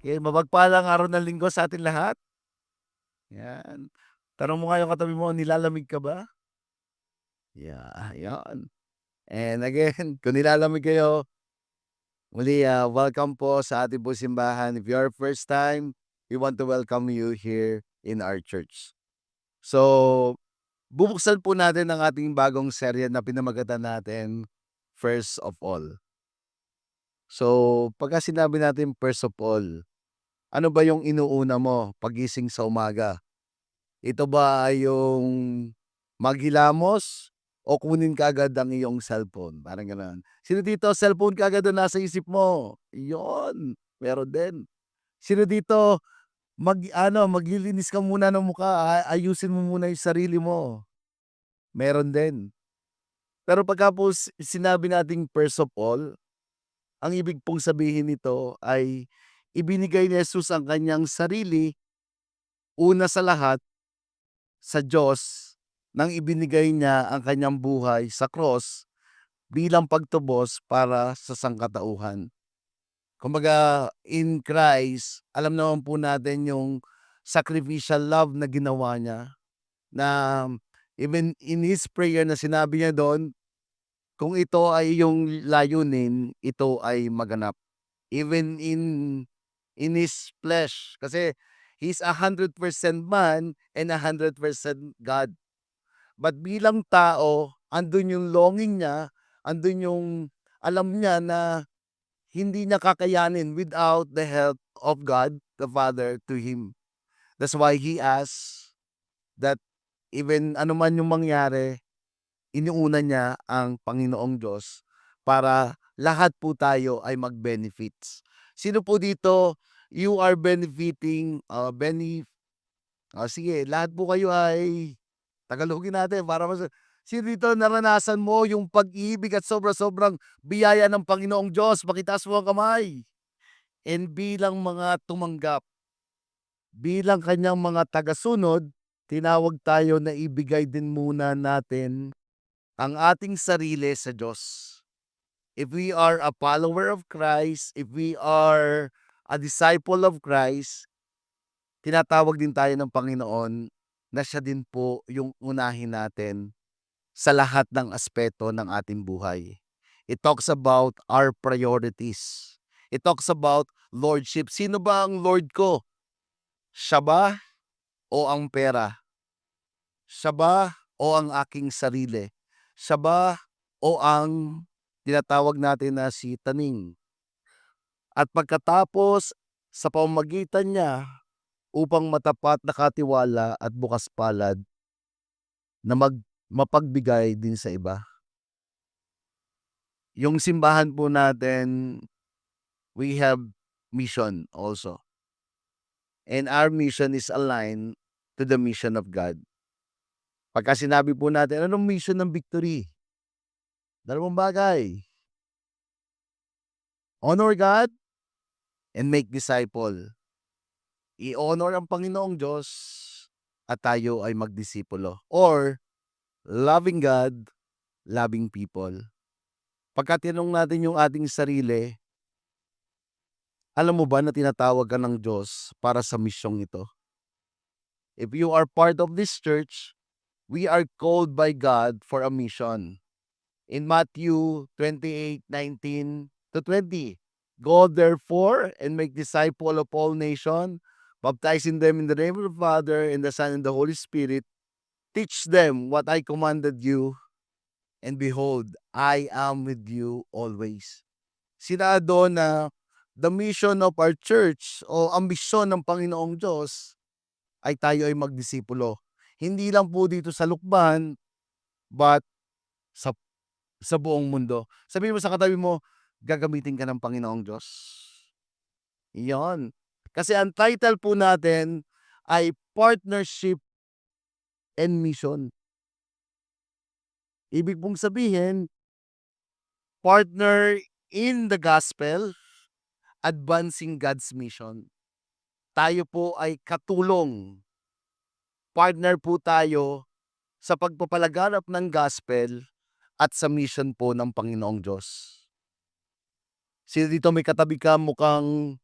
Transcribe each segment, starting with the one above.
Okay, mapagpalang araw ng Linggo sa atin lahat. 'Yan. Tanong mo nga yung katabi mo, nilalamig ka ba? Yeah, 'yon. And again, kung nilalamig kayo, muli, welcome po sa ating pong simbahan. If you are first time, we want to welcome you here in our church. So, bubuksan po natin ang ating bagong serye na pinamagatan natin, First of All. So, pagka sinabi natin first of all, ano ba yung inuuna mo paggising sa umaga? Ito ba ay yung maghilamos o kunin kaagad ang iyong cellphone, parang gano'n. Sino dito cellphone kaagad ang nasa isip mo? Iyon, meron din. Sino dito mag-ano, maglilinis ka muna ng mukha, ayusin mo muna yung sarili mo, meron din. Pero pagka po sinabi nating first of all, ang ibig pong sabihin nito ay ibinigay ni Jesus ang kanyang sarili una sa lahat sa Diyos nang ibinigay niya ang kanyang buhay sa cross bilang pagtubos para sa sangkatauhan. Kumbaga, in Christ, alam naman po natin yung sacrificial love na ginawa niya, na even in his prayer na sinabi niya doon, kung ito ay yung layunin, ito ay maganap. Even in his flesh, kasi he's 100% man and 100% God. But bilang tao, andun yung longing niya, andun yung alam niya na hindi niya kakayanin without the help of God the Father to him. That's why he asks that even ano man yung mangyari, iniuna niya ang Panginoong Diyos para lahat po tayo ay mag-benefits. Sino po dito you are benefiting, sige, lahat po kayo ay Tagalogin natin para sino dito naranasan mo yung pag-ibig at sobra-sobrang biyaya ng Panginoong Diyos? Pakitaas mo ang kamay. And bilang mga tumanggap, bilang kanyang mga tagasunod, tinawag tayo na ibigay din muna natin ang ating sarili sa Diyos. If we are a follower of Christ, if we are a disciple of Christ, tinatawag din tayo ng Panginoon na siya din po yung unahin natin sa lahat ng aspeto ng ating buhay. It talks about our priorities. It talks about lordship. Sino ba ang lord ko? Siya ba o ang pera? Siya ba o ang aking sarili? Siya ba o ang tinatawag natin na si taning? At pagkatapos sa pamamagitan niya upang matapat na katiwala at bukas palad na mapagbigay din sa iba. Yung simbahan po natin, we have mission also. And our mission is aligned to the mission of God. Pagka sinabi po natin, anong mission ng Victory? Dalawang bagay. Honor God and make disciple. I-honor ang Panginoong Diyos at tayo ay magdisipulo. Or, loving God, loving people. Pagka tinanong natin yung ating sarili, alam mo ba na tinatawag ka ng Diyos para sa misyong ito? If you are part of this church, we are called by God for a mission. In Matthew 28:19-20, go therefore and make disciples of all nations, baptizing them in the name of the Father, and the Son, and the Holy Spirit. Teach them what I commanded you, and behold, I am with you always. Sinabi doon na the mission of our church o ang misyon ng Panginoong Diyos ay tayo ay magdisipulo. Hindi lang po dito sa Lukban, but sa buong mundo. Sabihin mo sa katabi mo, gagamitin ka ng Panginoong Diyos. Iyon. Kasi ang title po natin ay Partnership and Mission. Ibig pong sabihin, partner in the gospel, advancing God's mission. Tayo po ay katulong. Partner po tayo sa pagpapalaganap ng gospel at sa mission po ng Panginoong Diyos. Sino dito may katabi ka mukhang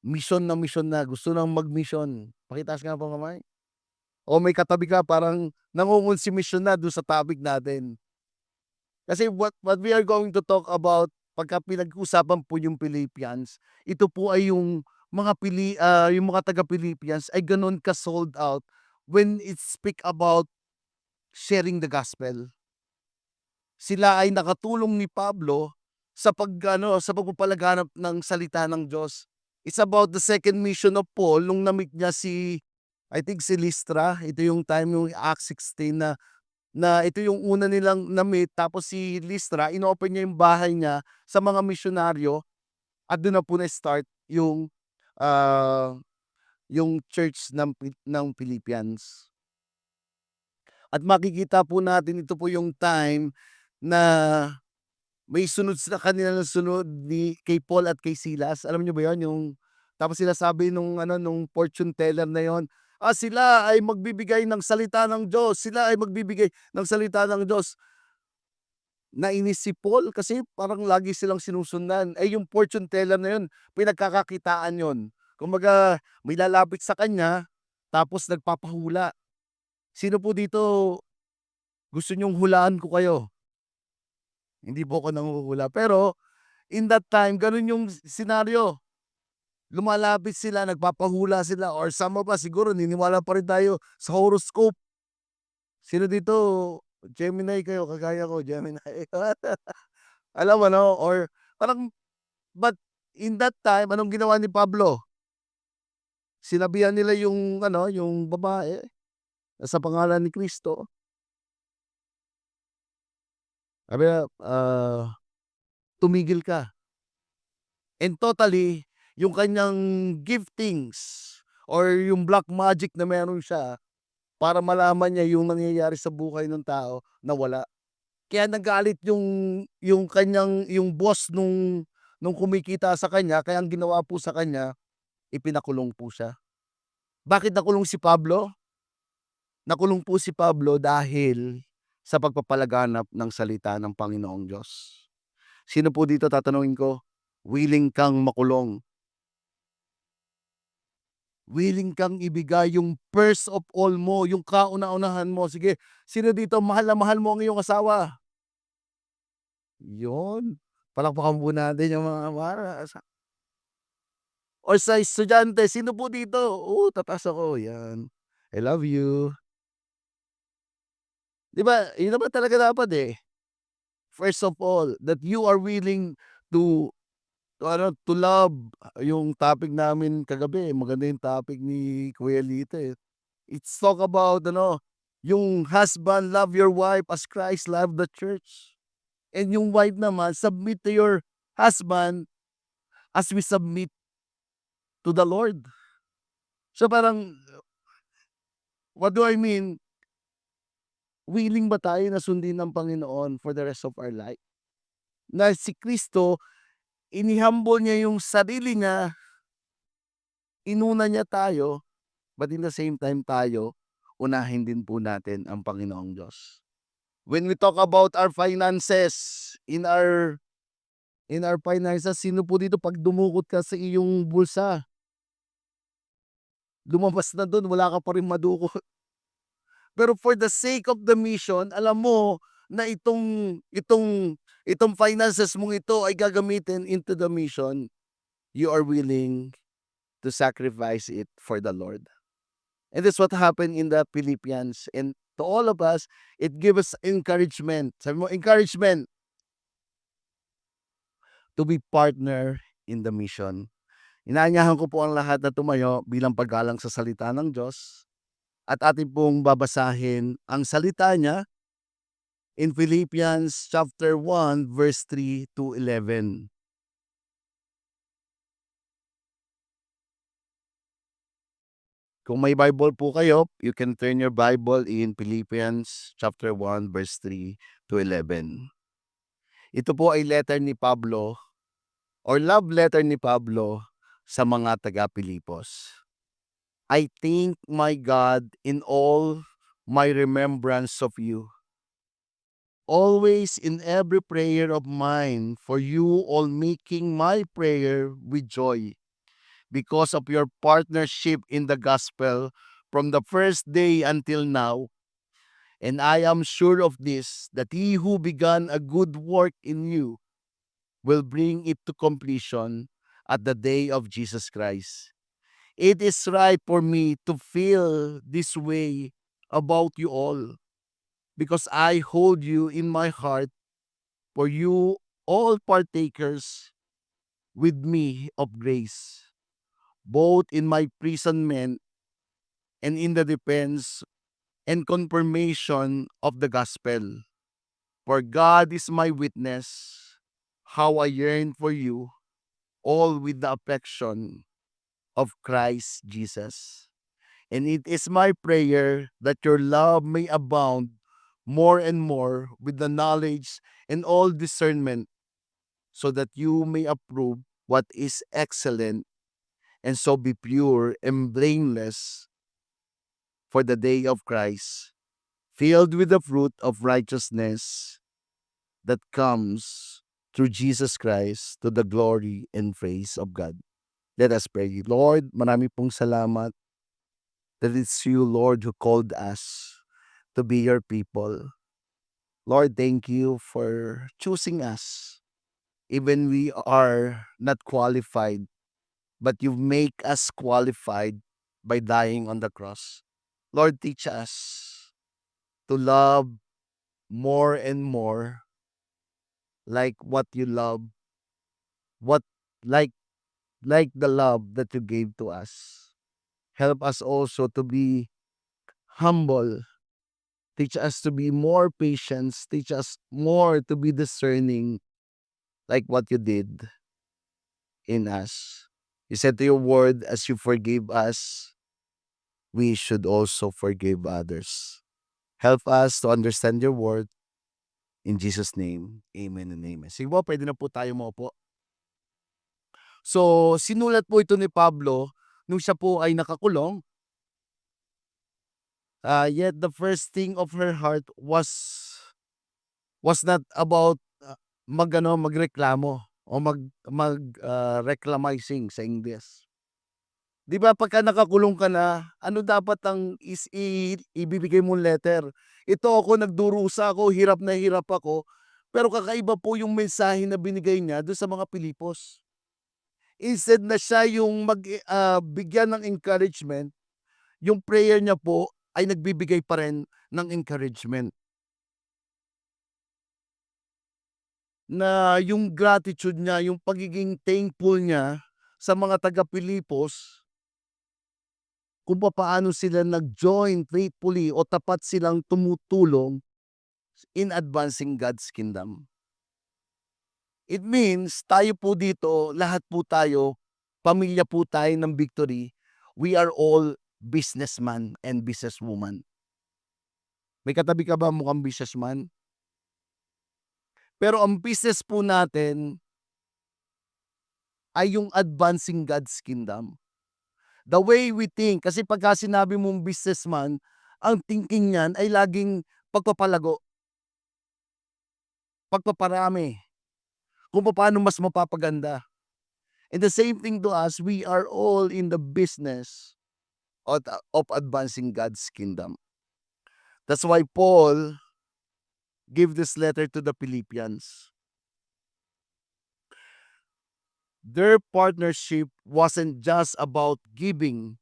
mission na, gusto ng mag-mission. Pakitaas nga po ang kamay. O may katabi ka parang nangungonsummisyon na dun sa topic natin. Kasi what we are going to talk about pagka pinag-usapan po yung Philippians, ito po ay yung yung mga taga-Philippians ay gano'n ka-sold out when it speak about sharing the gospel. Sila ay nakatulong ni Pablo sa pagpapalaganap ng salita ng Diyos. It's about the second mission of Paul nung na-meet niya I think si Lystra. Ito yung time yung Acts 16 na ito yung una nilang na-meet, tapos si Lystra inopen niya yung bahay niya sa mga misyonaryo at dun na po na-start ah, yung church ng Philippians. At makikita po natin ito po yung time na may sunod sa kanila na sunod kay Paul at kay Silas. Alam niyo ba 'yon, tapos sinasabi nung fortune teller na 'yon, sila ay magbibigay ng salita ng Diyos, sila ay magbibigay ng salita ng Diyos. Nainis si Paul kasi parang lagi silang sinusundan. Yung fortune teller na 'yon, pinagkakakitaan 'yon. Kumbaga may lalapit sa kanya tapos nagpapahula. Sino po dito gusto niyong hulaan ko kayo? Hindi po ako nanghuhula, pero in that time gano'n yung senaryo. Lumalapit sila, nagpapahula sila, or some of us siguro niniwala pa rin tayo sa horoscope. Sino dito Gemini kayo, kagaya ko Gemini? Alam mo 'no, or parang but in that time anong ginawa ni Pablo? Sinabihan nila yung babae sa pangalan ni Kristo. Sabi niya, "Tumigil ka." And totally, yung kanyang giftings or yung black magic na meron siya para malaman niya yung nangyayari sa buhay ng tao, nawala. Kaya nagalit yung boss nung kumikita sa kanya, kaya ang ginawa po sa kanya, ipinakulong po siya. Bakit nakulong si Pablo? Nakulong po si Pablo dahil sa pagpapalaganap ng salita ng Panginoong Diyos. Sino po dito, tatanungin ko, willing kang makulong? Willing kang ibigay yung first of all mo, yung kauna-unahan mo. Sige, sino dito mahal na mahal mo ang iyong asawa? Yun, palakpakan po natin yung mga or sa estudyante, sino po dito? Tataas ako, yan. I love you. 'Di ba, yun naman talaga dapat, eh. First of all, that you are willing to to love. Yung topic namin kagabi, maganda yung topic ni Kuya Lito, eh. It's talk about yung husband, love your wife as Christ loved the church. And yung wife naman, submit to your husband as we submit to the Lord. So parang, what do I mean? Willing ba tayo na sundin ng Panginoon for the rest of our life? Na si Kristo, inihumble niya yung sarili niya, inuna niya tayo, but in the same time tayo, unahin din po natin ang Panginoong Diyos. When we talk about our finances, in our finances, sino po dito 'pag dumukot ka sa iyong bulsa, lumabas na dun, wala ka pa rin madukot. Pero for the sake of the mission, alam mo na itong finances mong ito ay gagamitin into the mission, you are willing to sacrifice it for the Lord. And that's what happened in the Philippians. And to all of us, it gives us encouragement. Sabi mo, encouragement to be partner in the mission. Inaanyahan ko po ang lahat na tumayo bilang paggalang sa salita ng Diyos at atin pong babasahin ang salita niya in Philippians chapter 1 verse 3 to 11. Kung may Bible po kayo, you can turn your Bible in Philippians chapter 1 verse 3 to 11. Ito po ay letter ni Pablo or love letter ni Pablo sa mga taga-Pilipos. I thank my God in all my remembrance of you, always in every prayer of mine for you, all making my prayer with joy, because of your partnership in the gospel from the first day until now. And I am sure of this, that he who began a good work in you will bring it to completion at the day of Jesus Christ. It is right for me to feel this way about you all because I hold you in my heart, for you all partakers with me of grace, both in my imprisonment and in the defense and confirmation of the gospel. For God is my witness, how I yearn for you, all with the affection of Christ Jesus. And it is my prayer that your love may abound more and more with the knowledge and all discernment, so that you may approve what is excellent, and so be pure and blameless for the day of Christ, filled with the fruit of righteousness that comes through Jesus Christ to the glory and praise of God. Let us pray. Lord, marami pong salamat that it's you, Lord, who called us to be your people. Lord, thank you for choosing us. Even we are not qualified, but you make us qualified by dying on the cross. Lord, teach us to love more and more like what you love, what like the love that you gave to us. Help us also to be humble. Teach us to be more patient. Teach us more to be discerning like what you did in us. You said to your word, as you forgive us, we should also forgive others. Help us to understand your word. In Jesus' name, amen and amen. Sige po, pwede na po tayo maupo. So, sinulat po ito ni Pablo nung siya po ay nakakulong. Yet the first thing of her heart was not about magreklamo o reclamizing sa English. 'Di ba pagka nakakulong ka na, ano dapat ang ibibigay mong letter? Ito ako, nagdurusa ako, hirap na hirap ako, pero kakaiba po yung mensahe na binigay niya dun sa mga Pilipos. Instead na siya yung bigyan ng encouragement, yung prayer niya po ay nagbibigay pa rin ng encouragement. Na yung gratitude niya, yung pagiging thankful niya sa mga taga-Pilipos, kung papaano sila nag-join faithfully o tapat silang tumutulong in advancing God's kingdom. It means tayo po dito, lahat po tayo, pamilya po tayo ng Victory, we are all businessman and businesswoman. May katabi ka ba mukhang businessman? Pero ang business po natin ay yung advancing God's kingdom. The way we think, kasi pagka sinabi mong businessman, ang thinking niyan ay laging pagpapalago, pagpaparami, kung paano mas mapapaganda. And the same thing to us, we are all in the business of advancing God's kingdom. That's why Paul gave this letter to the Philippians. Their partnership wasn't just about giving,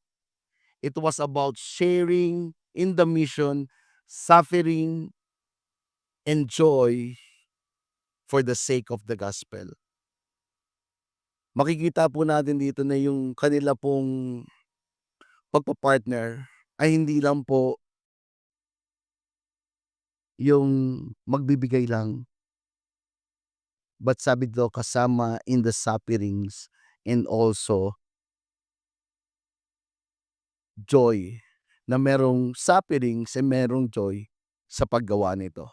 it was about sharing in the mission, suffering, and joy for the sake of the gospel. Makikita po natin dito na yung kanila pong pagpa-partner ay hindi lang po yung magbibigay lang, but sabi dito kasama in the sufferings and also joy, na merong sufferings and merong joy sa paggawa nito.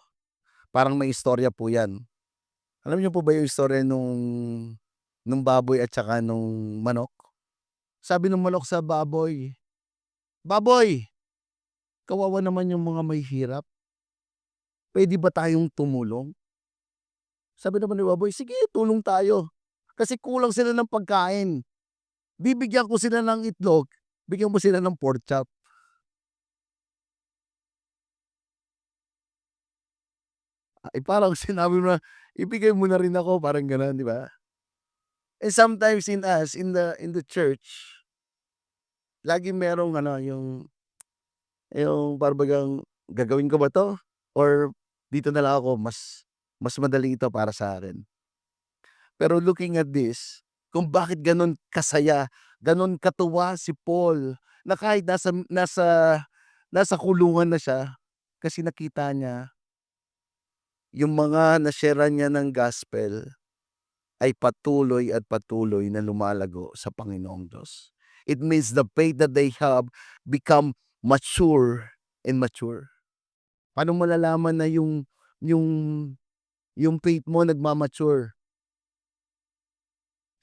Parang may istorya po yan. Alam niyo po ba yung istorya nung baboy at saka nung manok? Sabi nung manok sa baboy, "Baboy, kawawa naman yung mga may hirap. Puwede ba tayong tumulong?" Sabi naman ni baboy, "Sige, tulong tayo. Kasi kulang sila ng pagkain." bibigyan ko sila ng itlog, bigyan mo sila ng pork chop. Parang sinabi mo na, ibigay mo na rin ako parang gano'n, 'di ba? And sometimes in us, in the church, laging merong ano, yung para bagang, "Gagawin ko ba 'to or dito na lang ako mas madali ito para sa akin." Pero looking at this, kung bakit gano'n kasaya, gano'n katuwa si Paul na kahit nasa kulungan na siya, kasi nakita niya yung mga na-share-an niya ng gospel ay patuloy at patuloy na lumalago sa Panginoong Diyos. It means the faith that they have become mature and mature. Paano mo malalaman na yung yung faith mo nagma-mature?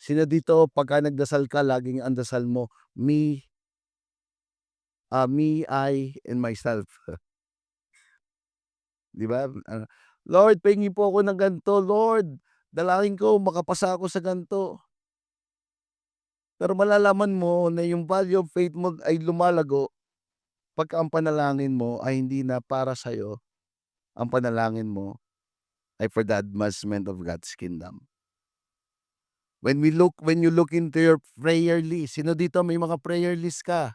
Sino dito pagka nagdasal ka laging ang dasal mo, me, I, and myself, 'di ba? "Lord, pahingi po ako ng ganito, Lord, dalangin ko makapasa ako sa ganito." Pero malalaman mo na yung value of faith mo ay lumalago pagka ang panalangin mo ay hindi na para sa'yo, ang panalangin mo ay for the advancement of God's kingdom. When you look into your prayer list, sino dito may mga prayer list ka?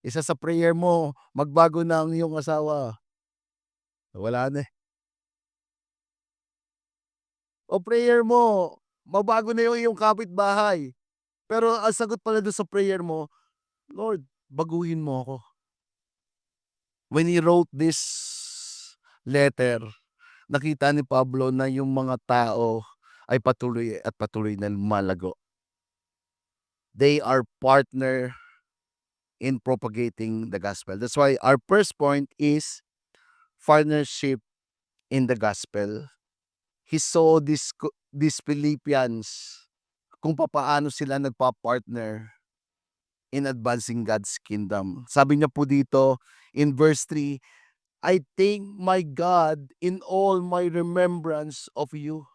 Isa sa prayer mo, magbago na ang iyong asawa, wala na, eh. O prayer mo, mabago na yung iyong kapitbahay, pero ang sagot pala dun sa prayer mo, "Lord, baguhin mo ako." When he wrote this letter, nakita ni Pablo na yung mga tao ay patuloy at patuloy na lumalago. They are partner in propagating the gospel. That's why our first point is partnership in the gospel. He saw these Philippians kung papaano sila nagpa-partner in advancing God's kingdom. Sabi niya po dito in verse 3, "I thank my God in all my remembrance of you."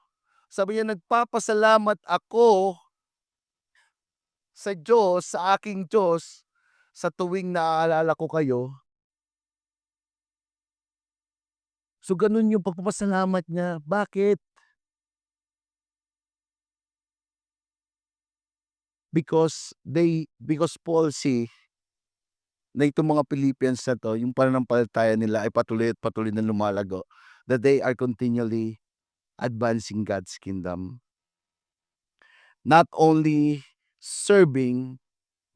Sabi niya, "Nagpapasalamat ako sa Diyos, sa aking Diyos, sa tuwing naaalala ko kayo." So, gano'n yung pagpapasalamat niya. Bakit? Because Paul see na itong mga Philippians na 'to, yung pananampalataya nila ay patuloy at patuloy na lumalago, that they are continually advancing God's kingdom. Not only serving,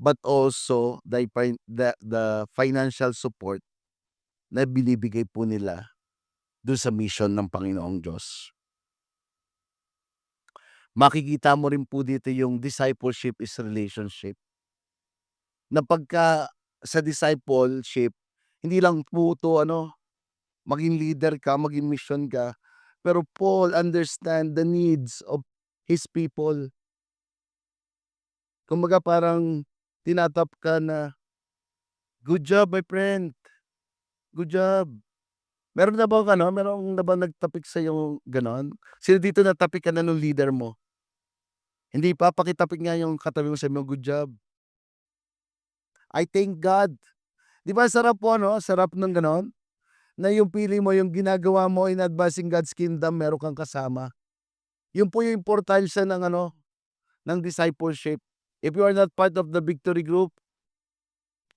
but also the financial support na binibigay po nila dun sa mission ng Panginoong Diyos. Makikita mo rin po dito yung discipleship is relationship, na pagka sa discipleship, hindi lang po 'to ano, maging leader ka, maging mission ka, pero Paul understand the needs of his people. Kumbaga parang tinatap ka na, "Good job my friend, good job." Meron na bang nagtapik sa'yong gano'n? Sino dito natapik ka na nung leader mo? Hindi pa, pakitapik nga yung katabi mo, sabi mo, "Good job." I thank God. 'Di ba sarap po ano, sarap ng gano'n? Na yung feeling mo yung ginagawa mo in advancing God's kingdom meron kang kasama. Yun po yung importansya ng ano, ng discipleship. If you are not part of the victory group,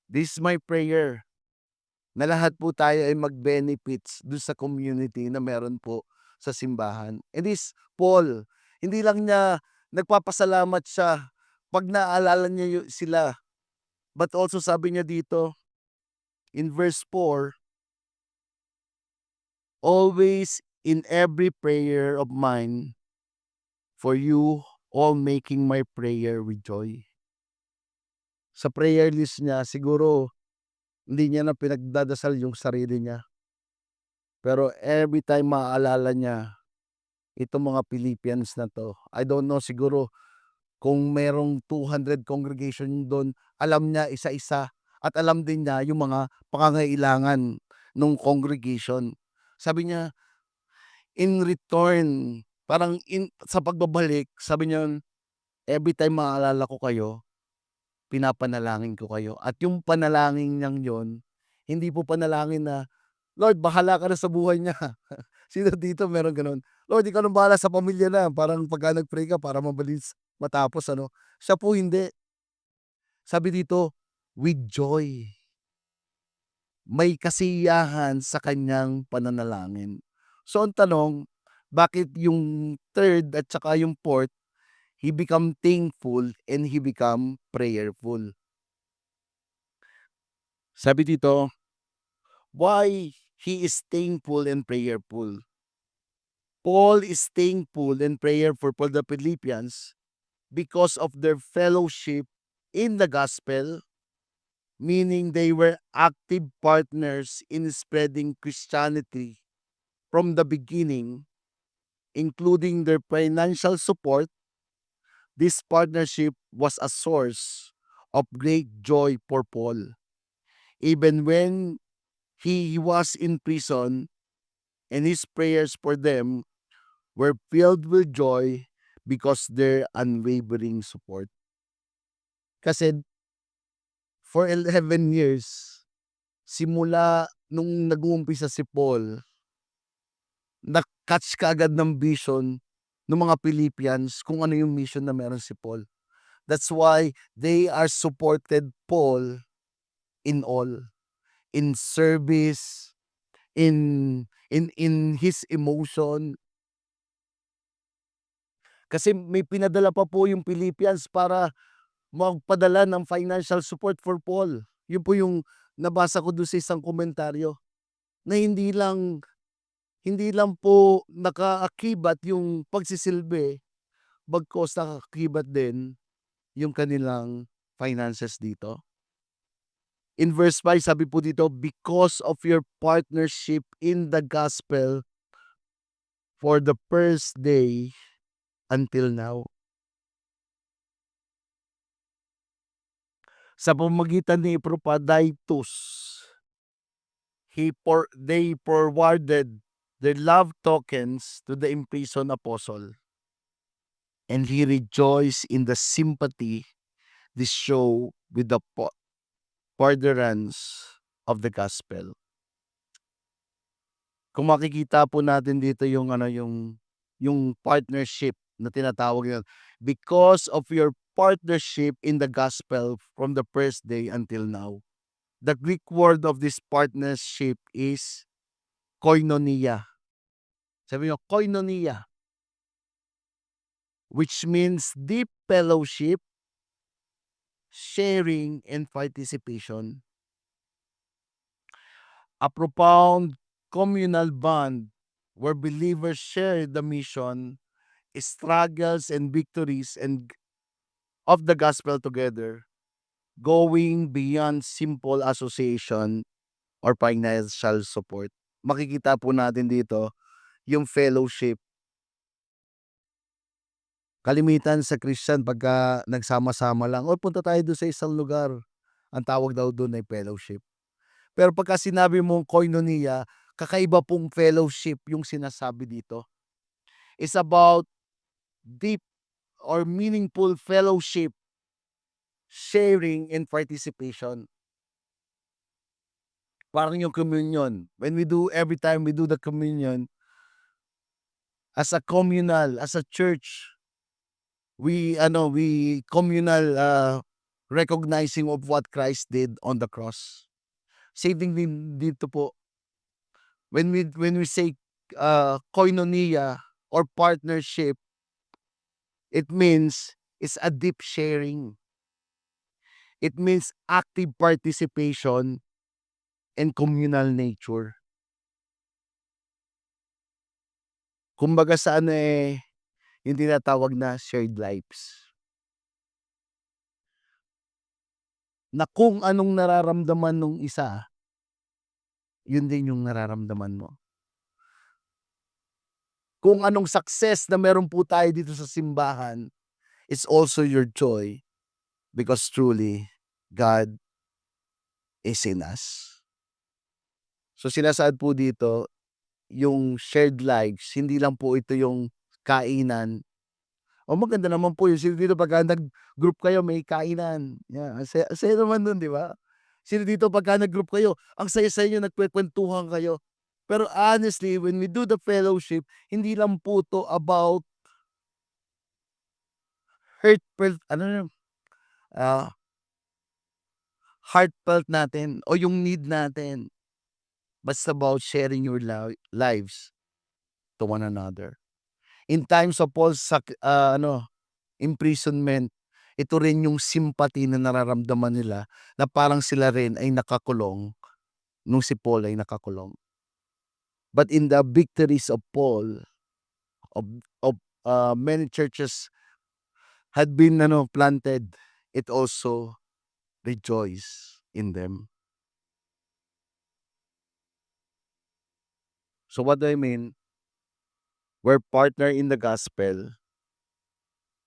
this is my prayer na lahat po tayo ay mag-benefits dun sa community na meron po sa simbahan. And this Paul, hindi lang niya nagpapasalamat siya 'pag naalala niya sila, but also sabi niya dito in verse 4, "Always in every prayer of mine for you, all making my prayer with joy." Sa prayer list niya siguro hindi niya na pinagdadasal yung sarili niya, pero every time maaalala niya itong mga Philippians na 'to, I don't know, siguro kung merong 200 congregation dun, alam niya isa-isa at alam din niya yung mga pangangailangan nung congregation. Sabi niya, in return, parang sa pagbabalik, sabi niya, everytime maalala ko kayo, pinapanalangin ko kayo at yung panalangin niyang yun, hindi po panalangin na, "Lord bahala ka na sa buhay niya." Sino dito meron gano'n? "Lord ikaw ng bahala sa pamilya na." Parang pagka nag-pray ka para mabilis matapos ano. Siya po hindi. Sabi dito, with joy. May kasiyahan sa kaniyang pananalangin. So ang tanong, bakit yung third at saka yung fourth, he become thankful and he become prayerful. Sabi dito, why he is thankful and prayerful. Paul is thankful and prayerful for the Philippians because of their fellowship in the gospel, meaning they were active partners in spreading Christianity from the beginning, including their financial support. This partnership was a source of great joy for Paul. Even when he was in prison, and his prayers for them were filled with joy because their unwavering support. Kasi for 11 years, simula nung nag-uumpisa si Paul, na-catch kaagad ng vision ng mga Philippians kung ano yung mission na meron si Paul. That's why they are supported Paul in all, in service, in his emotion. Kasi may pinadala pa po yung Philippians para magpadala ng financial support for Paul. Yun po yung nabasa ko dun sa isang komentaryo na hindi lang po nakaakibat yung pagsisilbi, bagkus nakaakibat din yung kanilang finances dito. In verse 5 sabi po dito, because of your partnership in the gospel for the first day until now. Sa pamamagitan ni Epaphroditus, they forwarded their love tokens to the imprisoned apostle, and he rejoiced in the sympathy this show with the furtherance of the gospel. Kung makikita po natin dito yung yung partnership na tinatawag yun. Because of your partnership in the gospel from the first day until now. The Greek word of this partnership is koinonia. Sabi nyo, koinonia. Which means deep fellowship, sharing, and participation. A profound communal bond where believers share the mission, struggles, and victories and of the gospel together, going beyond simple association or financial support. Makikita po natin dito yung fellowship. Kalimitan sa Christian pagka nagsama-sama lang, "O punta tayo dun sa isang lugar." Ang tawag daw dun ay fellowship. Pero pagka sinabi mong koinonia, kakaiba pong fellowship yung sinasabi dito. It's about deep or meaningful fellowship, sharing, and participation. Parang yung communion. Every time we do the communion, as a communal, as a church, we communal recognizing of what Christ did on the cross. Same thing din dito po. When we say koinonia or partnership, it means it's a deep sharing. It means active participation and communal nature. Kumbaga sa yung tinatawag na shared lives. Na kung anong nararamdaman nung isa, yun din yung nararamdaman mo. Kung anong success na meron po tayo dito sa simbahan, it's also your joy because truly, God is in us. So sinasaad po dito, yung shared lives, hindi lang po ito yung kainan O maganda naman po yun. Sino dito pagka nag-group kayo may kainan, yan ang saya naman nun 'di ba? Sino dito pagka nag-group kayo ang saya sa inyo nagkukuwentuhan kayo. Pero honestly when we do the fellowship, hindi lang po 'to about heartfelt ah, heartfelt natin o yung need natin. But it's about sharing your lives to one another. In times of Paul's imprisonment, ito rin yung sympathy na nararamdaman nila na parang sila rin ay nakakulong nung si Paul ay nakakulong. But in the victories of Paul, of many churches had been planted, it also rejoice in them. So what do I mean? We're partner in the gospel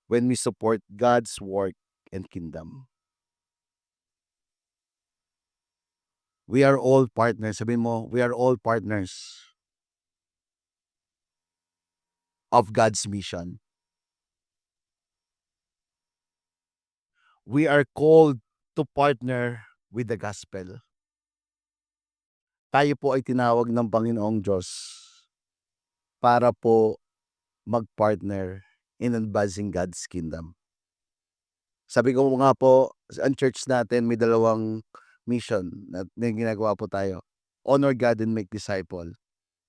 when we support God's work and kingdom. We are all partners. Sabihin mo, we are all partners of God's mission. We are called to partner with the gospel. Tayo po ay tinawag ng Panginoong Diyos para po mag-partner in advancing God's kingdom. Sabi ko nga po, ang church natin may dalawang mission na ginagawa po tayo. Honor God and make disciple.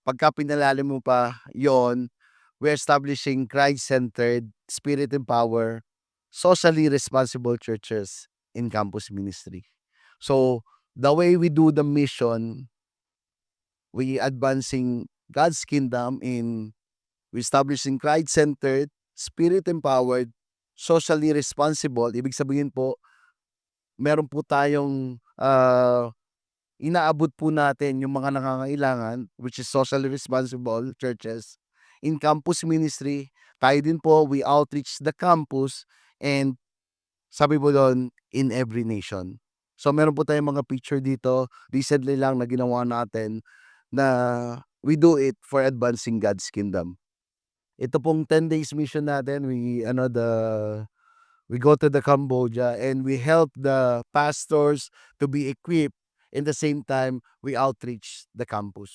Pagka pinalalim mo pa yon, we're establishing Christ-centered, spirit-empowered, socially responsible churches in campus ministry. So, the way we do the mission, we advancing God's kingdom in we establishing Christ-centered, spirit-empowered, socially responsible. Ibig sabihin po, meron po tayong inaabot po natin yung mga nangangailangan, which is socially responsible churches. In campus ministry, tayo din po, we outreach the campus and sabi po doon, in every nation. So meron po tayong mga picture dito, recently lang na ginawa natin na we do it for advancing God's kingdom. Ito pong 10 days mission natin, we go to the Cambodia and we help the pastors to be equipped. In the same time, we outreach the campus.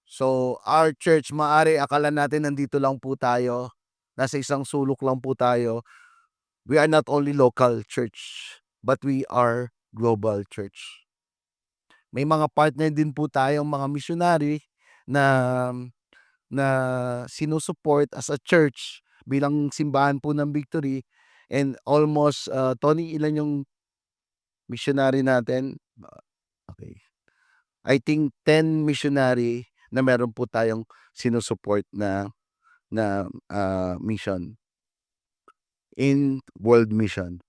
So, our church, maari akala natin nandito lang po tayo, nasa isang sulok lang po tayo. We are not only local church, but we are global church. May mga partner din po tayong mga missionary na na sinusuport as a church bilang simbahan po ng Victory and almost, Tony, ilan yung missionary natin? Okay. I think 10 missionary na meron po tayong sinusuport na mission in world mission.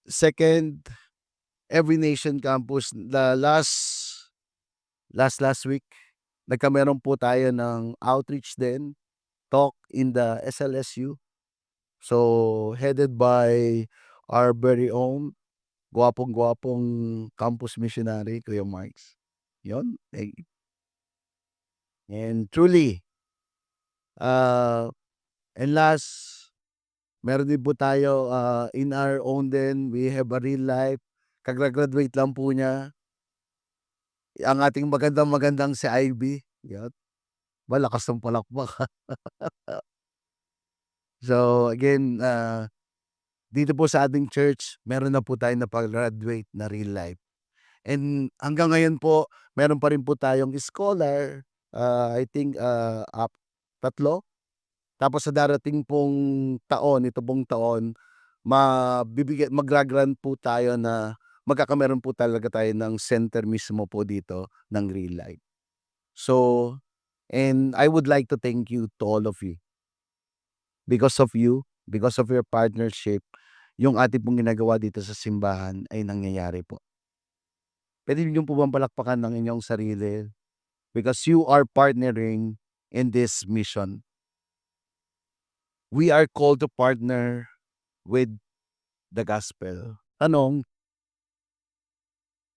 Second, every nation campus the last week, meron po tayo ng outreach din, talk in the SLSU. So, headed by our very own gwapong-gwapong campus missionary, Kuya Marks. Yun, and truly, and last, meron din po tayo, in our own din, we have a real life. Kagra-graduate lang po niya. Ang ating magandang-magandang si Ivy, yun. Lakas ng palakpak. So, again, dito po sa ating church, meron na po tayong napag-graduate na real life. And hanggang ngayon po, meron pa rin po tayong scholar, I think, 3. Tapos sa darating pong taon, ito pong taon, magra-grant po tayo na magkakameron po talaga tayo ng center mismo po dito ng real life. So, and I would like to thank you to all of you. Because of you, because of your partnership, yung ating pong ginagawa dito sa simbahan ay nangyayari po. Puwede niyo po bang palakpakan ng inyong sarili? Because you are partnering in this mission. We are called to partner with the gospel. Tanong,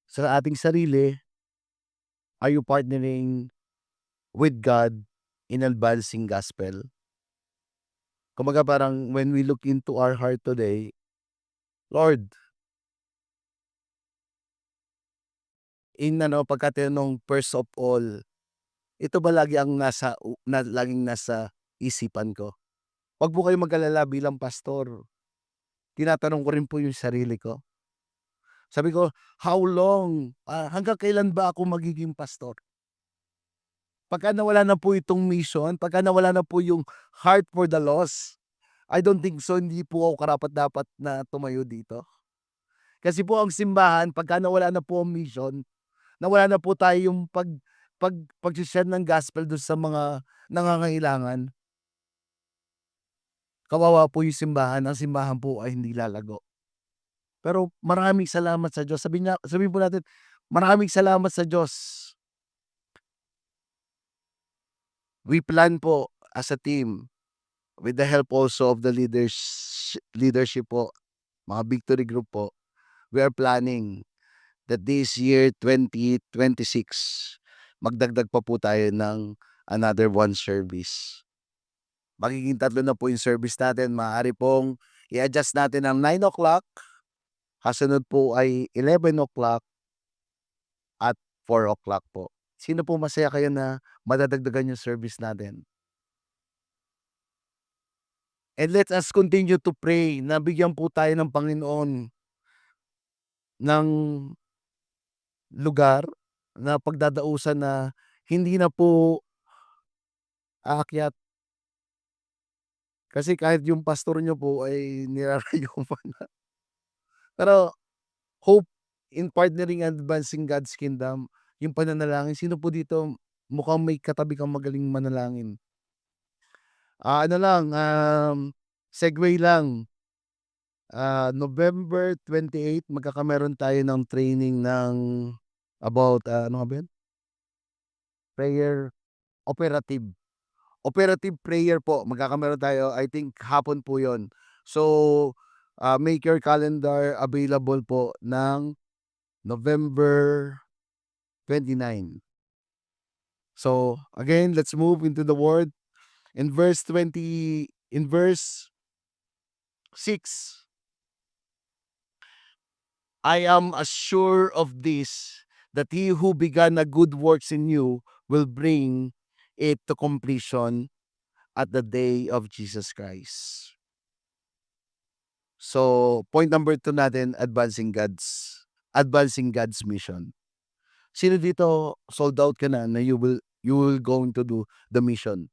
sa ating sarili, are you partnering with God in advancing gospel? Kumbaga parang when we look into our heart today, Lord, pagka tinanong first of all, ito ba lagi ang laging nasa isipan ko? 'Wag po kayong mag-alala bilang pastor, tinatanong ko rin po yung sarili ko. Sabi ko, "How long? Hanggang kailan ba ako magiging pastor?" Pagka nawala na po itong mission, pagka nawala na po yung heart for the lost, I don't think so, hindi po ako karapat-dapat na tumayo dito. Kasi po ang simbahan pagka nawala na po ang mission, nawala na po tayo yung pagse-share ng gospel dun sa mga nangangailangan, kawawa po yung simbahan, ang simbahan po ay hindi lalago. Pero maraming salamat sa Diyos, sabihin po natin, maraming salamat sa Diyos. We plan po as a team with the help also of the leadership po, mga victory group po, we are planning that this year 2026 magdagdag pa po tayo ng another one service. Magiging 3 na po yung service natin, maaari pong i-adjust natin ng 9 o'clock, kasunod po ay 11 o'clock at 4 o'clock po. Sino po masaya kayo na madadagdagan yung service natin? And let us continue to pray na bigyan po tayo ng Panginoon ng lugar na pagdadausan na hindi na po aakyat. Kasi kahit yung pastor niyo po ay nirarayuman na. Pero hope in partnering and advancing God's kingdom, yung pananalangin, sino po dito mukhang may katabi kang magaling manalangin? Ano lang, segue lang, November 28 magkakameron tayo ng training ng about, ano nga ba yun? Prayer operative. Operative prayer po, magkakameron tayo, I think hapon po yon. So, make your calendar available po ng November 29. So, again, let's move into the word. In verse 6, I am assured of this, that he who began a good works in you will bring it to completion at the day of Jesus Christ. So, point number 2 natin, advancing God's mission. Sino dito sold out ka na you will going to do the mission?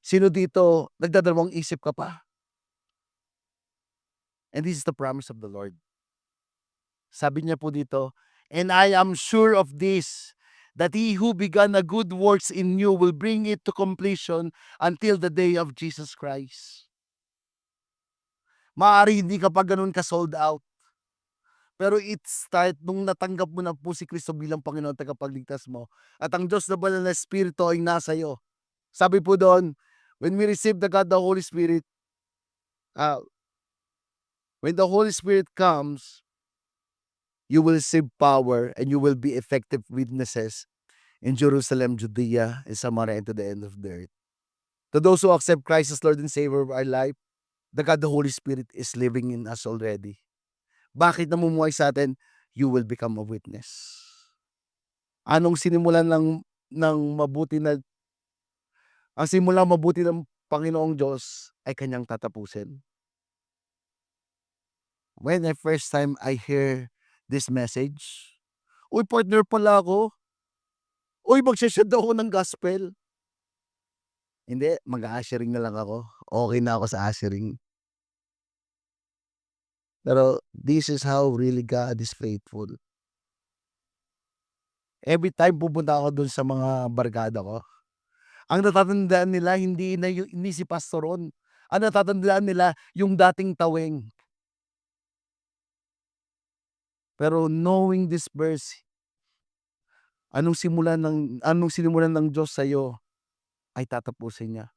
Sino dito nagdadalawang isip ka pa? And this is the promise of the Lord. Sabi niya po dito, "And I am sure of this, that he who began a good works in you will bring it to completion until the day of Jesus Christ." Maaari hindi ka pa gano'n ka-sold out, pero it start nung natanggap mo na po si Kristo bilang Panginoon at tagapagligtas mo, at ang Diyos na banal na Espiritu ay nasa iyo. Sabi po doon, when we receive the Holy Spirit, ah, when the Holy Spirit comes, you will receive power and you will be effective witnesses in Jerusalem, Judea, and Samaria, and to the end of the earth. To those who accept Christ as Lord and Savior of our life, the Holy Spirit is living in us already. Bakit namumuhay sa atin? You will become a witness. Anong sinimulan ng mabuti na ang simulang mabuti ng Panginoong Diyos ay Kanyang tatapusin. When the first time I hear this message, "Uy, partner pala ako. Uy, magse-share daw ako ng gospel." Hindi, mag-a-ushering na lang ako. Okey na ako sa ushering. Pero this is how really God is faithful. Every time pupunta ako dun sa mga barkada ko, ang natatandaan nila hindi si Pastor Ron, ang natatandaan nila yung dating Taweng. Pero knowing this verse, anong sinimulan ng Diyos sa'yo ay tatapusin niya.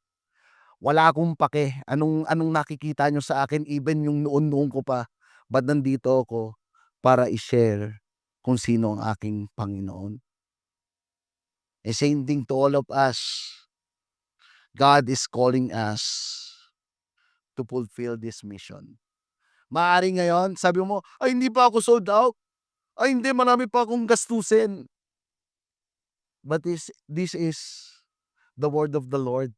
Wala akong pake anong nakikita niyo sa akin, even yung noon-noon ko pa, ba't nandito ako para i-share kung sino ang aking Panginoon. Same thing to all of us. God is calling us to fulfill this mission. Maaaring ngayon sabi mo, "Ay hindi pa ako sold out. Ay hindi, marami pa akong gastusin." But this is the word of the Lord.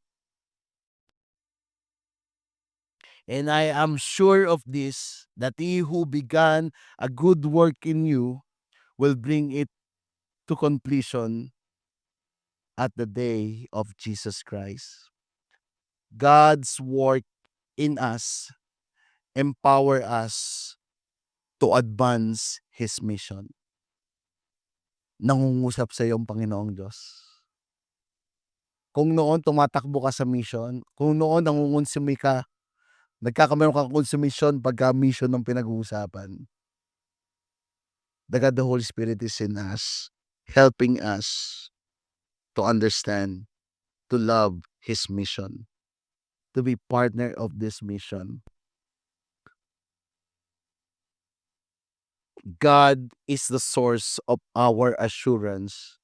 And I am sure of this, that He who began a good work in you will bring it to completion at the day of Jesus Christ. God's work in us empower us to advance His mission. Nangungusap sa iyo ang Panginoong Diyos. Kung noon tumatakbo ka sa mission, kung noon nangungonsumi ka, nagkakameron kang konsumisyon pagka mission ang pinag-uusapan, the God, the Holy Spirit is in us, helping us to understand, to love His mission, to be partner of this mission. God is the source of our assurance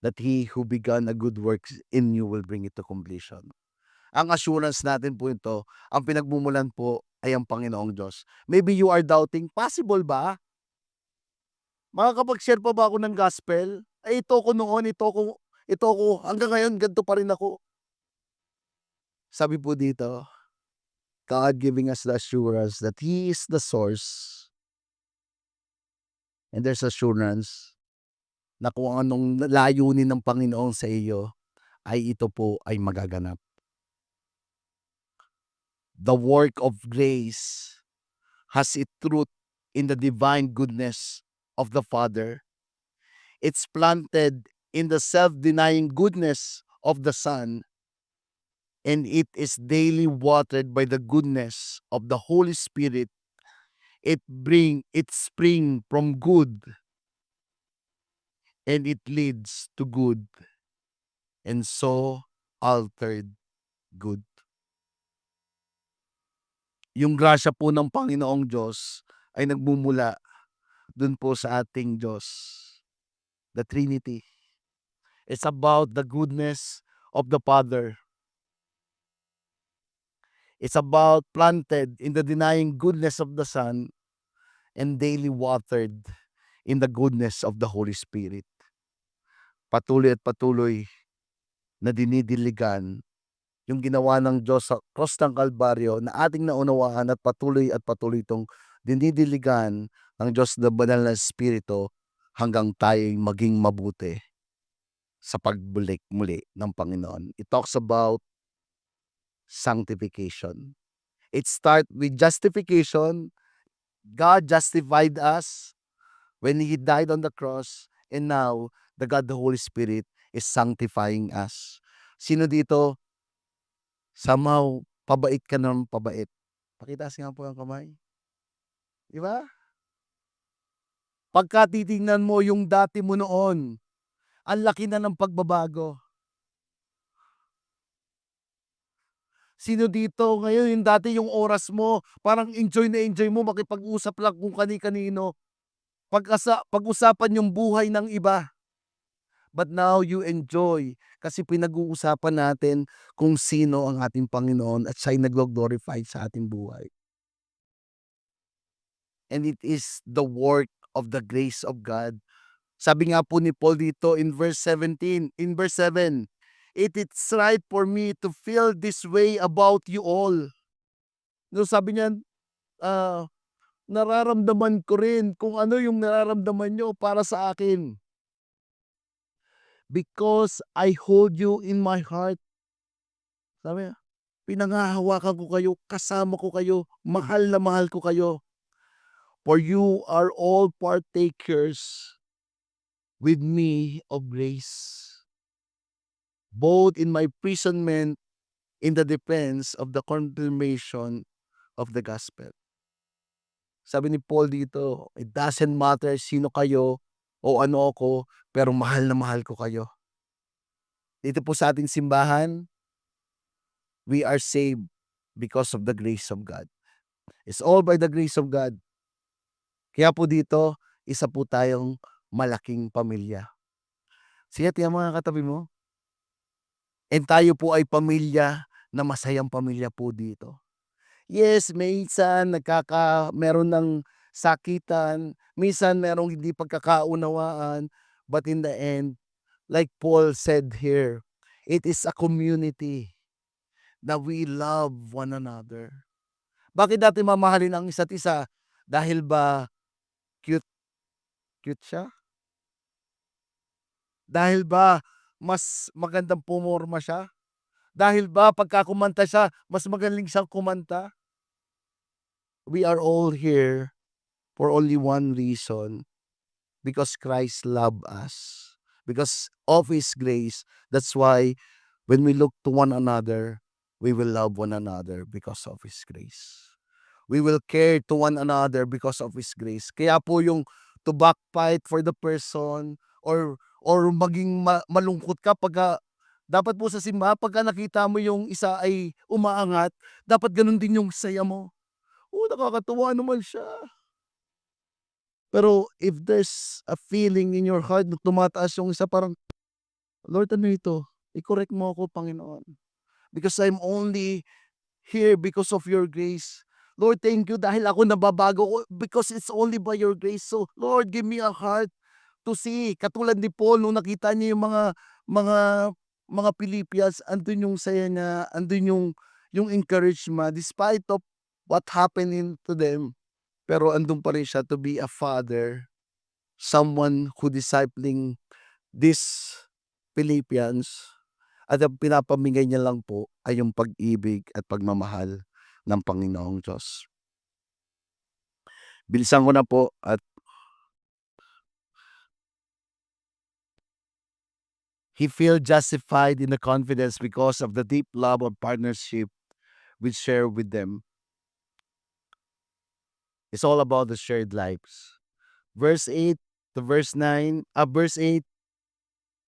that He who began a good work in you will bring it to completion. Ang assurance natin po ito, ang pinagmumulan po ay ang Panginoong Diyos. Maybe you are doubting, possible ba? Makakapag-share pa ba ako ng gospel? Ay ito ko noon, ito ko, hanggang ngayon ganito pa rin ako. Sabi po dito, God giving us the assurance that He is the source. And there's assurance na kung anong layunin ng Panginoon sa iyo, ay ito po ay magaganap. The work of grace has its root in the divine goodness of the Father. It's planted in the self-denying goodness of the Son, and it is daily watered by the goodness of the Holy Spirit. It spring from good, and it leads to good, and so altered good. Yung grasya po ng Panginoong Diyos ay nagmumula dun po sa ating Diyos, the Trinity. It's about the goodness of the Father. It's about planted in the denying goodness of the Son and daily watered in the goodness of the Holy Spirit. Patuloy at patuloy na dinidiligan yung ginawa ng Diyos sa cross ng Kalbaryo na ating naunawaan at patuloy itong dinidiligan ng Diyos na banal na Espiritu hanggang tayo'y maging mabuti sa pagbalik muli ng Panginoon. It talks about sanctification. It starts with justification. God justified us when He died on the cross, and now the God, the Holy Spirit is sanctifying us. Sino dito somehow pabait ka ng pabait? Pakitaas nga po ang kamay. Di ba? Pagka titingnan mo yung dati mo noon, ang laki na ng pagbabago. Sino dito ngayon yung dati yung oras mo, parang enjoy na enjoy mo makipag-usap lang kung kani-kanino. Pag-usapan yung buhay ng iba. But now you enjoy kasi pinag-uusapan natin kung sino ang ating Panginoon at siya'y naglo-glorify sa ating buhay. And it is the work of the grace of God. Sabi nga po ni Paul dito in verse 17, in verse 7, "It is right for me to feel this way about you all." No, sabi niya, nararamdaman ko rin kung ano yung nararamdaman nyo para sa akin. Because I hold you in my heart. Sabi niya, pinanghahawakan ko kayo, kasama ko kayo, mahal na mahal ko kayo. For you are all partakers with me of grace, both in my imprisonment, in the defense of the confirmation of the gospel. Sabi ni Paul dito, it doesn't matter sino kayo o ano ako, pero mahal na mahal ko kayo. Dito po sa ating simbahan, we are saved because of the grace of God. It's all by the grace of God. Kaya po dito, isa po tayong malaking pamilya. Sige, tiyan mo nga katabi mo. And tayo po ay pamilya na masayang pamilya po dito. Yes, minsan meron ng sakitan, minsan merong hindi pagkakaunawaan, but in the end, like Paul said here, it is a community na we love one another. Bakit natin mamahalin ang isa't isa? Dahil ba cute cute siya? Dahil ba mas magandang pumorma siya? Dahil ba pagka kumanta siya, mas magaling siyang kumanta? We are all here for only one reason, because Christ loved us. Because of His grace, that's why when we look to one another, we will love one another because of His grace. We will care to one another because of His grace. Kaya po yung to backfight for the person, or maging malungkot ka pagka dapat po sa simbahan pagka nakita mo yung isa ay umaangat, dapat ganun din yung saya mo. Oo, nakakatuwa naman siya. Pero if there's a feeling in your heart na tumataas yung isa, parang, "Lord, ano ito? I-correct mo ako, Panginoon. Because I'm only here because of your grace. Lord, thank you dahil ako nababago ko because it's only by your grace. So, Lord, give me a heart to see." Katulad ni Paul nung nakita niya yung mga mga Philippians, andun yung saya niya, andun yung encouragement despite of what happening to them. Pero andun pa rin siya to be a father, someone who discipling these Philippians, at ang pinapamigay niya lang po ay yung pag-ibig at pagmamahal ng Panginoong Diyos. Bilisan ko na po at he feel justified in the confidence because of the deep love of partnership we share with them. It's all about the shared lives. Verse 8 to verse 8,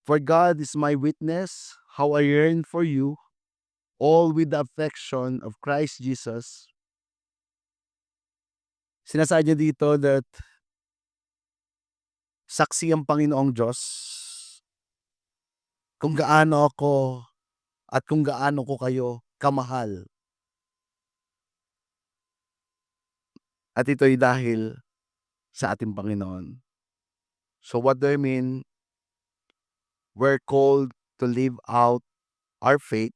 "For God is my witness, how I yearn for you, all with the affection of Christ Jesus." Sinasabi niya dito that saksi ang Panginoong Diyos kung gaano ako at kung gaano ko kayo kamahal. At ito'y dahil sa ating Panginoon. So what do I mean? We're called to live out our faith,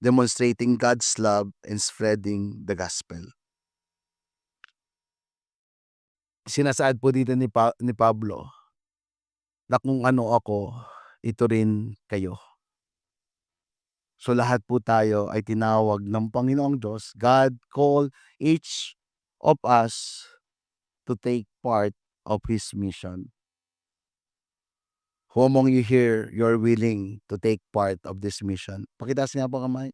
demonstrating God's love and spreading the gospel. Sinasaad po dito ni Pablo na kung ano ako, ito rin kayo. So lahat po tayo ay tinawag ng Panginoong Diyos. God called each of us to take part of His mission. Who among you here, you're willing to take part of this mission? Pakitaas nga po kamay.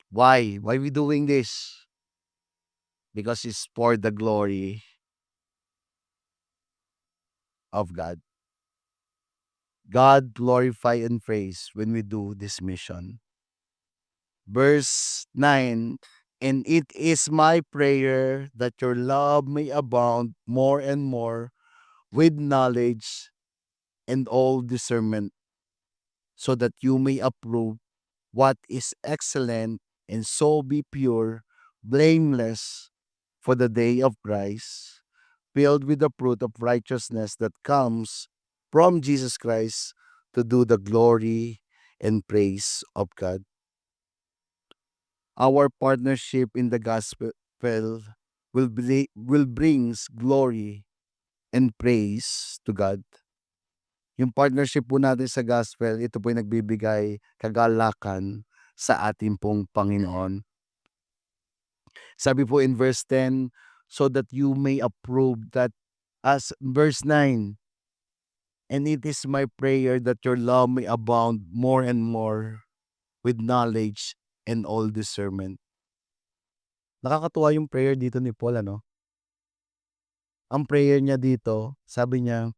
Why? Why we doing this? Because it's for the glory of God. God glorify and praise when we do this mission. Verse 9, "And it is my prayer that your love may abound more and more with knowledge and all discernment, so that you may approve what is excellent, and so be pure, blameless for the day of Christ, filled with the fruit of righteousness that comes from Jesus Christ, to do the glory and praise of God." Our partnership in the gospel will brings glory and praise to God. Yung partnership po natin sa gospel, ito po yung nagbibigay kagalakan sa ating pong Panginoon. Sabi po in verse 10, "So that you may approve that," as verse 9, "And it is my prayer that your love may abound more and more with knowledge and all discernment." Nakakatuwa yung prayer dito ni Paul, ano? Ang prayer niya dito, sabi niya,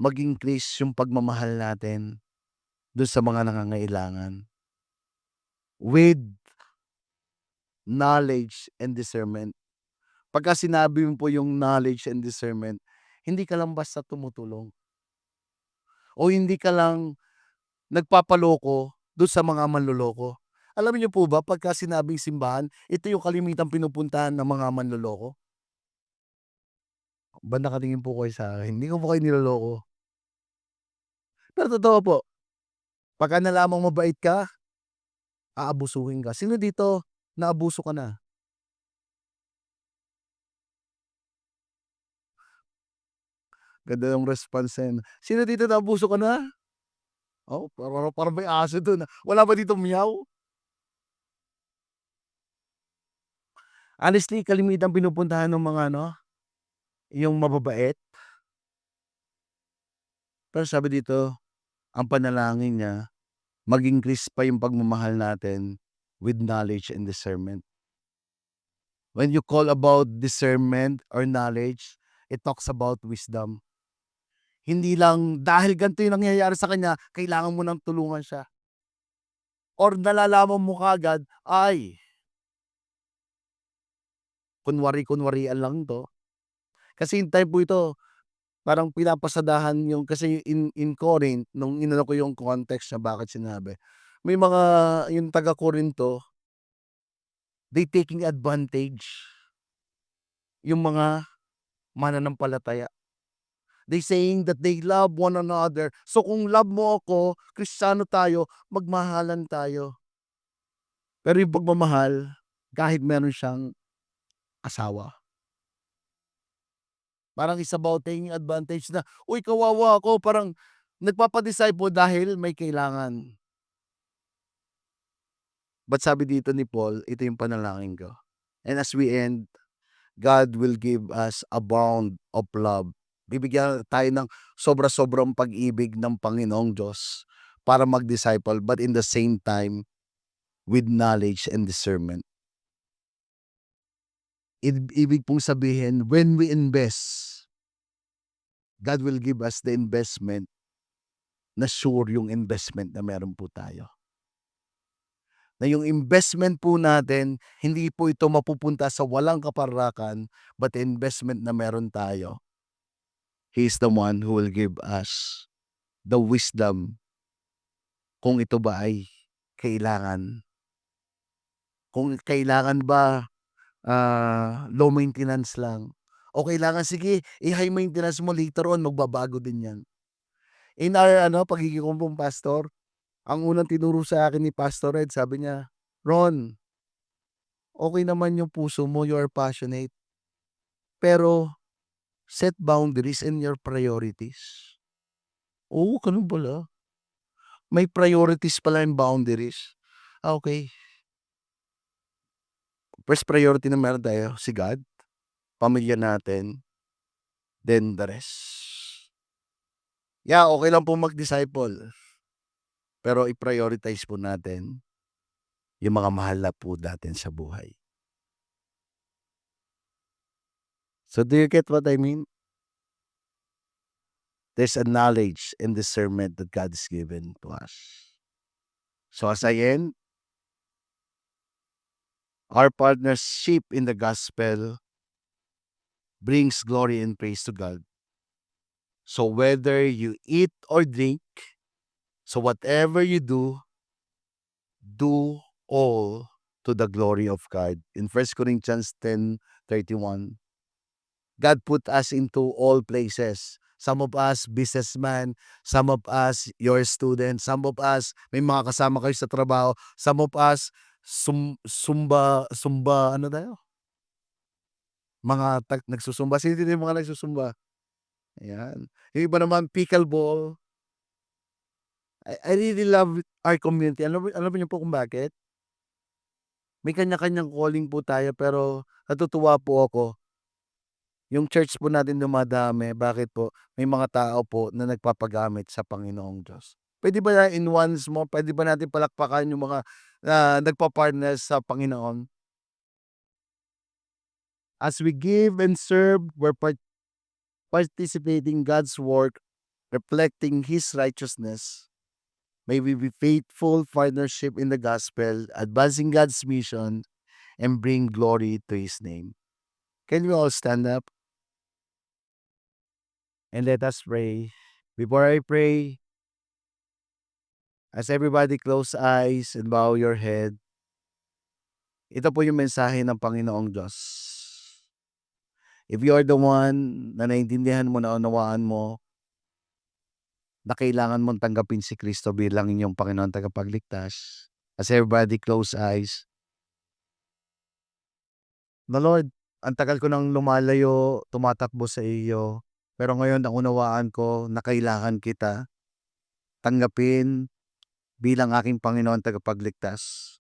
mag-increase yung pagmamahal natin dun sa mga nangangailangan with knowledge and discernment. Pagka sinabi mo po yung knowledge and discernment, hindi ka lang basta tumutulong o hindi ka lang nagpapaloko dun sa mga manloloko. Alam niyo po ba pagka sinabing simbahan, ito yung kalimitang pinupuntahan ng mga manloloko? Ba't nakatingin po kayo sa'kin? Hindi ko po kayo niloloko. Pero totoo po, pagka nalamang mabait ka, aabusuhin ka. Sino dito naabuso ka na? Ganda ng response na yun. Sino dito naabuso ka na? Oh, parang may aso dun, wala ba ditong meow? Honestly, kalimitang pinupuntahan ng mga ano, yung mababait. Pero sabi dito, ang panalangin niya, mag-increase pa yung pagmamahal natin with knowledge and discernment. When you call about discernment or knowledge, it talks about wisdom. Hindi lang dahil ganito yung nangyayari sa kanya, kailangan mo ng tulungan siya. Or nalalaman mo kaagad, ay, kunwari-kunwarian lang 'to. Kasi yung time po ito, parang pinapasadahan yung kasi in Corinth nung inano ko yung context niya bakit sinabi, may mga yung taga Corinto, they taking advantage yung mga mananampalataya. They saying that they love one another. So kung love mo ako, Kristiyano tayo, magmahalan tayo. Pero yung pagmamahal, kahit meron siyang asawa, parang is about taking advantage na, "Uy, kawawa ako." Parang nagpapa-disciple dahil may kailangan. But sabi dito ni Paul, ito yung panalangin ko. And as we end, God will give us a bound of love. Bibigyan tayo ng sobra-sobrang pag-ibig ng Panginoong Diyos para mag-disciple, but in the same time, with knowledge and discernment. Ibig pong sabihin, when we invest, God will give us the investment na sure yung investment na meron po tayo. Na yung investment po natin, hindi po ito mapupunta sa walang kaparakan, but the investment na meron tayo, He is the one who will give us the wisdom kung ito ba ay kailangan. Kung kailangan ba, low maintenance lang o kailangan sige i-high maintenance mo later on magbabago din 'yan. In our ano, pagiging ko pong pastor, ang unang tinuro sa akin ni Pastor Ed sabi niya, "Ron, okey naman yung puso mo, you are passionate, pero set boundaries in your priorities." Oo, gano'n pala. May priorities pala and boundaries. Okey. First priority na meron tayo, si God, pamilya natin, then the rest. Yeah, okey lang po mag-disciple, pero i-prioritize po natin yung mga mahal na po natin sa buhay. So, do you get what I mean? There's a knowledge and discernment that God has given to us. So, as I end, our partnership in the gospel brings glory and praise to God. So, whether you eat or drink, so whatever you do all to the glory of God. In 1 Corinthians 10:31, God put us into all places. Some of us businessman, some of us your student, some of us may mga kasama kayo sa trabaho, some of us sumba ano tayo, mga nagsusumba. Sino dito yung mga nagsusumba? Ayan. Yung iba naman pickleball. I really love our community. Alam niyo po kung bakit? May kanya-kanyang calling po tayo pero natutuwa po ako, yung church po natin dumadami, bakit po? May mga tao po na nagpapagamit sa Panginoong Diyos. Puwede ba in once more, puwede ba natin palakpakan yung mga, nagpa-partner sa Panginoon? As we give and serve, we're participating God's work, reflecting His righteousness. May we be faithful partnership in the gospel, advancing God's mission, and bring glory to His name. Can we all stand up and let us pray? Before I pray, as everybody close eyes and bow your head, Ito po yung mensahe ng Panginoong Diyos. If you are the one na naintindihan mo, naunawaan mo, na kailangan mong tanggapin si Kristo bilang inyong Panginoon tagapagligtas, as everybody close eyes, "The Lord, ang tagal ko nang lumalayo, tumatakbo sa iyo, pero ngayon naunawaan ko na kailangan kita tanggapin bilang aking Panginoon tagapagligtas,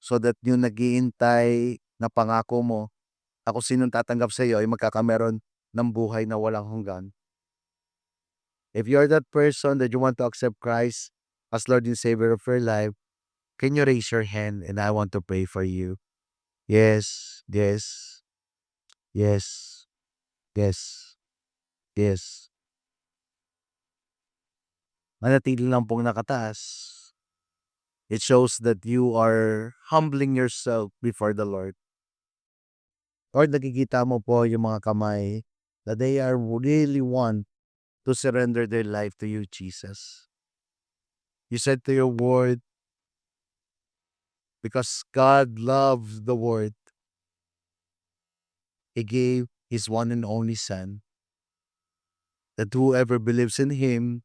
so that yung nag-iintay na pangako mo na kung sinong tatanggap sa iyo ay magkakameron ng buhay na walang hanggan." If you're that person that you want to accept Christ as Lord and Savior of your life, can you raise your hand and I want to pray for you? Yes, yes, yes, yes, yes. Manatili lang pong nakataas. It shows that you are humbling yourself before the Lord. Lord, nakikita mo po yung mga kamay that they are really want to surrender their life to you, Jesus. You said to your word, because God loves the word, He gave His one and only Son, that whoever believes in Him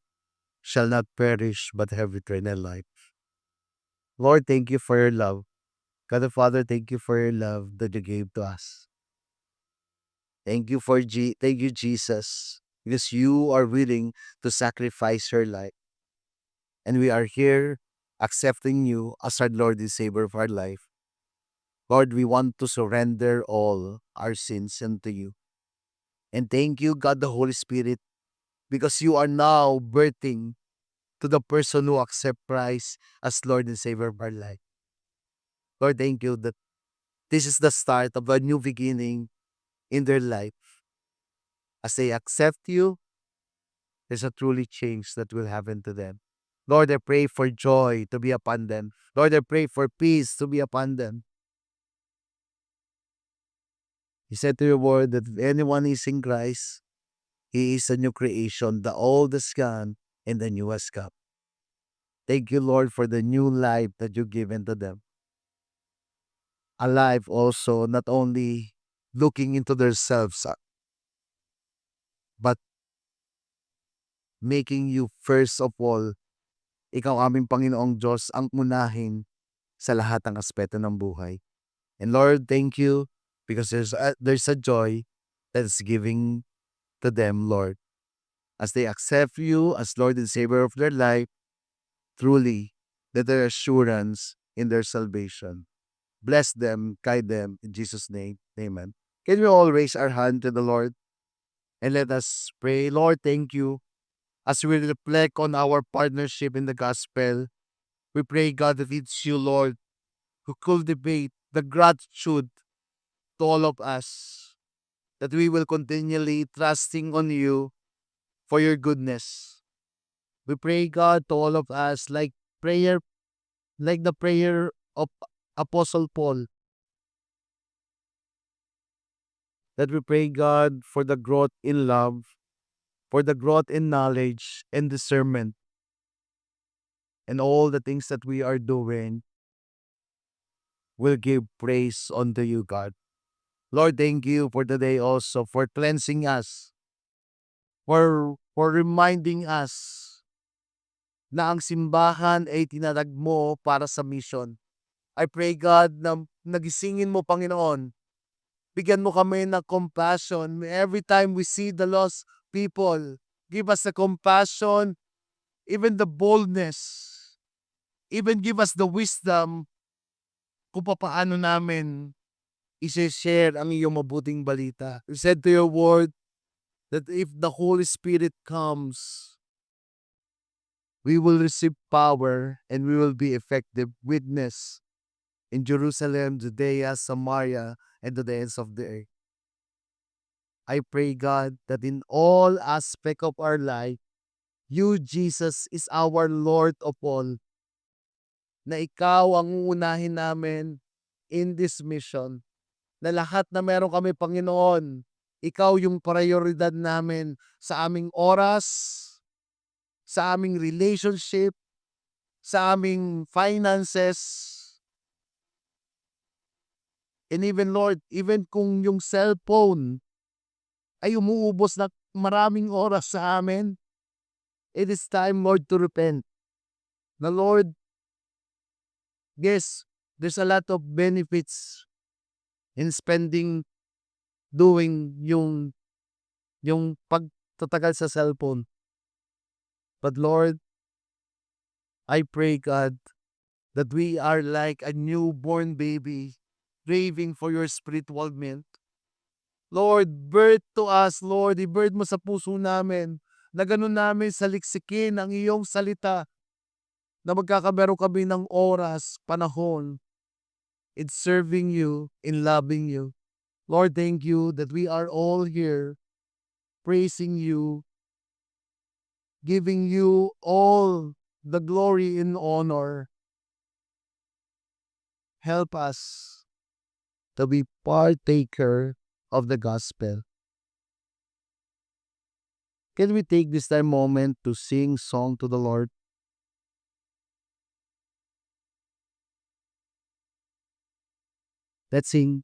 shall not perish but have eternal life. Lord, thank you for your love. God the Father, thank you for your love that you gave to us. Thank you, Jesus, because you are willing to sacrifice your life. And we are here accepting you as our Lord and Savior of our life. Lord, we want to surrender all our sins unto you. And thank you, God the Holy Spirit, because you are now birthing to the person who accept Christ as Lord and Savior of our life. Lord, thank you that this is the start of a new beginning in their life. As they accept you, there's a truly change that will happen to them. Lord, I pray for joy to be upon them. Lord, I pray for peace to be upon them. You said to your word that if anyone is in Christ, he is a new creation. The old is gone and the new has come. Thank you, Lord, for the new life that you've given to them. A life also not only looking into themselves, but making you first of all, ikaw aming Panginoong Diyos ang unahin sa lahat ng aspeto ng buhay. And Lord, thank you because there's a joy that's giving to them, Lord. As they accept you as Lord and Savior of their life, truly, that their assurance in their salvation. Bless them, guide them, in Jesus' name, amen. Can we all raise our hand to the Lord and let us pray? Lord, thank you. As we reflect on our partnership in the gospel, we pray, God, that it's you, Lord, who cultivate the gratitude to all of us, that we will continually trusting on you for your goodness. We pray, God, to all of us, prayer, like the prayer of Apostle Paul, that we pray, God, for the growth in love, for the growth in knowledge and discernment, and all the things that we are doing will give praise unto you, God. Lord, thank you for today also, for cleansing us, for reminding us na ang simbahan ay tinatag mo para sa mission. I pray, God, na nagisingin mo, Panginoon. Bigyan mo kami ng compassion every time we see the lost people. Give us the compassion, even the boldness, even give us the wisdom kung paano namin i-share ang iyong mabuting balita. You said to your word that if the Holy Spirit comes, we will receive power and we will be effective witness in Jerusalem, Judea, Samaria, and to the ends of the earth. I pray, God, that in all aspect of our life, you, Jesus, is our Lord of all. Na ikaw ang uunahin namin in this mission. Na lahat na meron kami, Panginoon, ikaw yung prioridad namin sa aming oras, sa aming relationship, sa aming finances, And even Lord, even kung yung cellphone ay umuubos ng maraming oras sa amin, it is time, Lord, to repent. Na Lord, yes, there's a lot of benefits in spending, doing yung pagtatagal sa cellphone. But Lord, I pray, God, that we are like a newborn baby, craving for your spiritual milk. Lord, birth to us, Lord, i-birth mo sa puso namin na ganun namin saliksikin ang iyong salita, na magkakameron kami ng oras, panahon, in serving you, in loving you. Lord, thank you that we are all here praising you, giving you all the glory and honor. Help us to be partaker of the gospel. Can we take this time moment to sing song to the Lord? Let's sing.